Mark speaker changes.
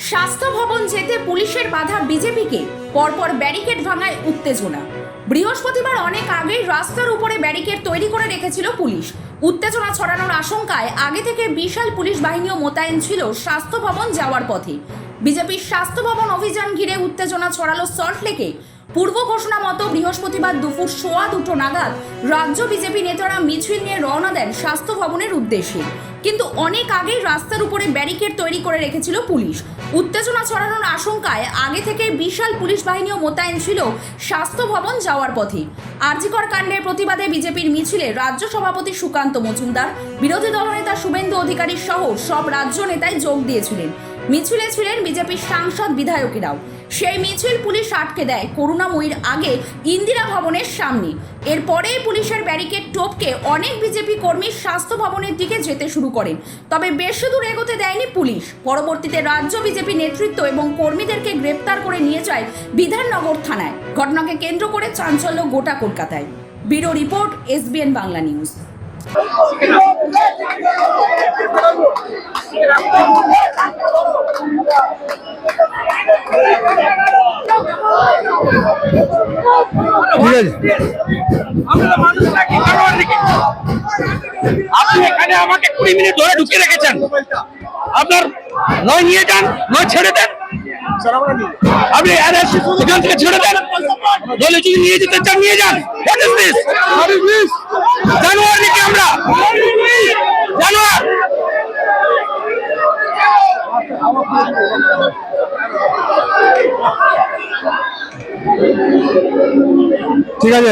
Speaker 1: স্বাস্থ্য ভবন যেতে পুলিশের বাধা বিজেপিকে, পরপর ব্যারিকেড ভাঙায় উত্তেজনা। বৃহস্পতিবার অনেক আগেই রাস্তার উপরে ব্যারিকেড তৈরি করে রেখেছিল পুলিশ। উত্তেজনা ছড়ানোর আশঙ্কায় আগে থেকে বিশাল পুলিশ বাহিনীও মোতায়েন ছিল স্বাস্থ্য ভবন যাওয়ার পথে। বিজেপির স্বাস্থ্য ভবন অভিযান ঘিরে উত্তেজনা ছড়ালো সল্টলেকে। পূর্ব ঘোষণা মতো বৃহস্পতিবার দুপুর 2:15 নাগাদ রাজ্য বিজেপি নেতারা মিছিল নিয়ে রওনা দেন স্বাস্থ্য ভবনের উদ্দেশ্যে। কিন্তু অনেক আগেই রাস্তার উপরে ব্যারিকেড তৈরি করে রেখেছিল পুলিশ। উত্তেজনা ছড়ানোর আশঙ্কায় আগে থেকে বিশাল পুলিশ বাহিনীও মোতায়েন ছিল স্বাস্থ্য ভবন যাওয়ার পথে। আরজিকর কাণ্ডের প্রতিবাদে বিজেপির মিছিলে রাজ্য সভাপতি সুকান্ত মজুমদার, বিরোধী দলনেতা শুভেন্দু অধিকারী সহ সব রাজ্য নেতাই যোগ দিয়েছিলেন। মিছিলে ছিলেন বিজেপির সাংসদ বিধায়কেরাও। সেই মিছিল পুলিশ আটকে দেয় করুণাময়ীর আগে ইন্দিরা ভবনের সামনে। এরপরেই পুলিশের ব্যারিকেড টপকে অনেক বিজেপি কর্মী স্বাস্থ্য ভবনের দিকে যেতে শুরু করেন। তবে বেশি দূর এগোতে দেয়নি পুলিশ। পরবর্তীতে রাজ্য বিজেপি নেতৃত্ব এবং কর্মীদেরকে গ্রেপ্তার করে নিয়ে যায় বিধাননগর থানায়। ঘটনাকে কেন্দ্র করে চাঞ্চল্য গোটা কলকাতায়। Bureau report, SBN Bangla news.
Speaker 2: আপনি এখানে আমাকে 20 মিনিট ধরে ঢুকিয়ে রেখেছেন। আপনার নয় নিয়ে যান, নয় ছেড়ে দেন। আপনি এখান থেকে ছেড়ে দেন, বলে যদি নিয়ে যেতে চান নিয়ে যান। জানোয়ার নাকি আমরা? জানোয়ার?
Speaker 3: ঠিক আছে,